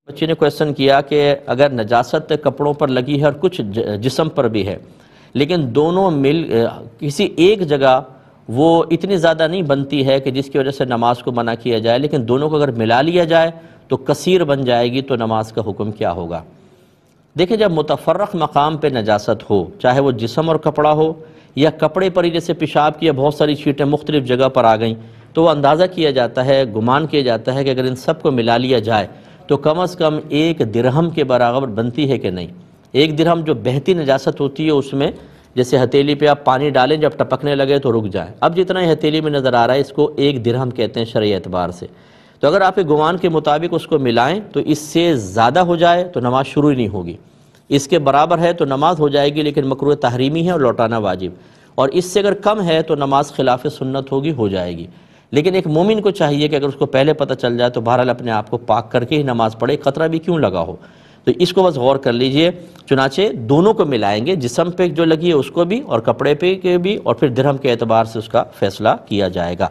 بچے نے کویسچن کیا کہ اگر نجاست کپڑوں پر لگی ہے اور کچھ جسم پر بھی ہے، لیکن دونوں مل کسی ایک جگہ وہ اتنی زیادہ نہیں بنتی ہے کہ جس کی وجہ سے نماز کو منع کیا جائے، لیکن دونوں کو اگر ملا لیا جائے تو کثیر بن جائے گی، تو نماز کا حکم کیا ہوگا؟ دیکھیں، جب متفرق مقام پہ نجاست ہو، چاہے وہ جسم اور کپڑا ہو یا کپڑے پر ہی جیسے پیشاب کیا بہت ساری چھینٹیں مختلف جگہ پر آ گئیں، تو وہ اندازہ کیا جاتا ہے، گمان کیا جاتا ہے کہ اگر ان سب کو ملا لیا جائے تو کم از کم 1 درہم کے برابر بنتی ہے کہ نہیں۔ 1 درہم جو بہتی نجاست ہوتی ہے، اس میں جیسے ہتھیلی پہ آپ پانی ڈالیں، جب ٹپکنے لگے تو رک جائیں، اب جتنا ہی ہتھیلی میں نظر آ رہا ہے اس کو 1 درہم کہتے ہیں شرعی اعتبار سے۔ تو اگر آپ گمان کے مطابق اس کو ملائیں تو اس سے زیادہ ہو جائے تو نماز شروع ہی نہیں ہوگی، اس کے برابر ہے تو نماز ہو جائے گی لیکن مکروہ تحریمی ہے اور لوٹانا واجب، اور اس سے اگر کم ہے تو نماز خلاف سنت ہوگی، ہو جائے گی۔ لیکن ایک مومن کو چاہیے کہ اگر اس کو پہلے پتہ چل جائے تو بہرحال اپنے آپ کو پاک کر کے ہی نماز پڑھے، خطرہ بھی کیوں لگا ہو۔ تو اس کو بس غور کر لیجئے، چنانچہ دونوں کو ملائیں گے، جسم پہ جو لگی ہے اس کو بھی اور کپڑے پہ کے بھی، اور پھر درہم کے اعتبار سے اس کا فیصلہ کیا جائے گا۔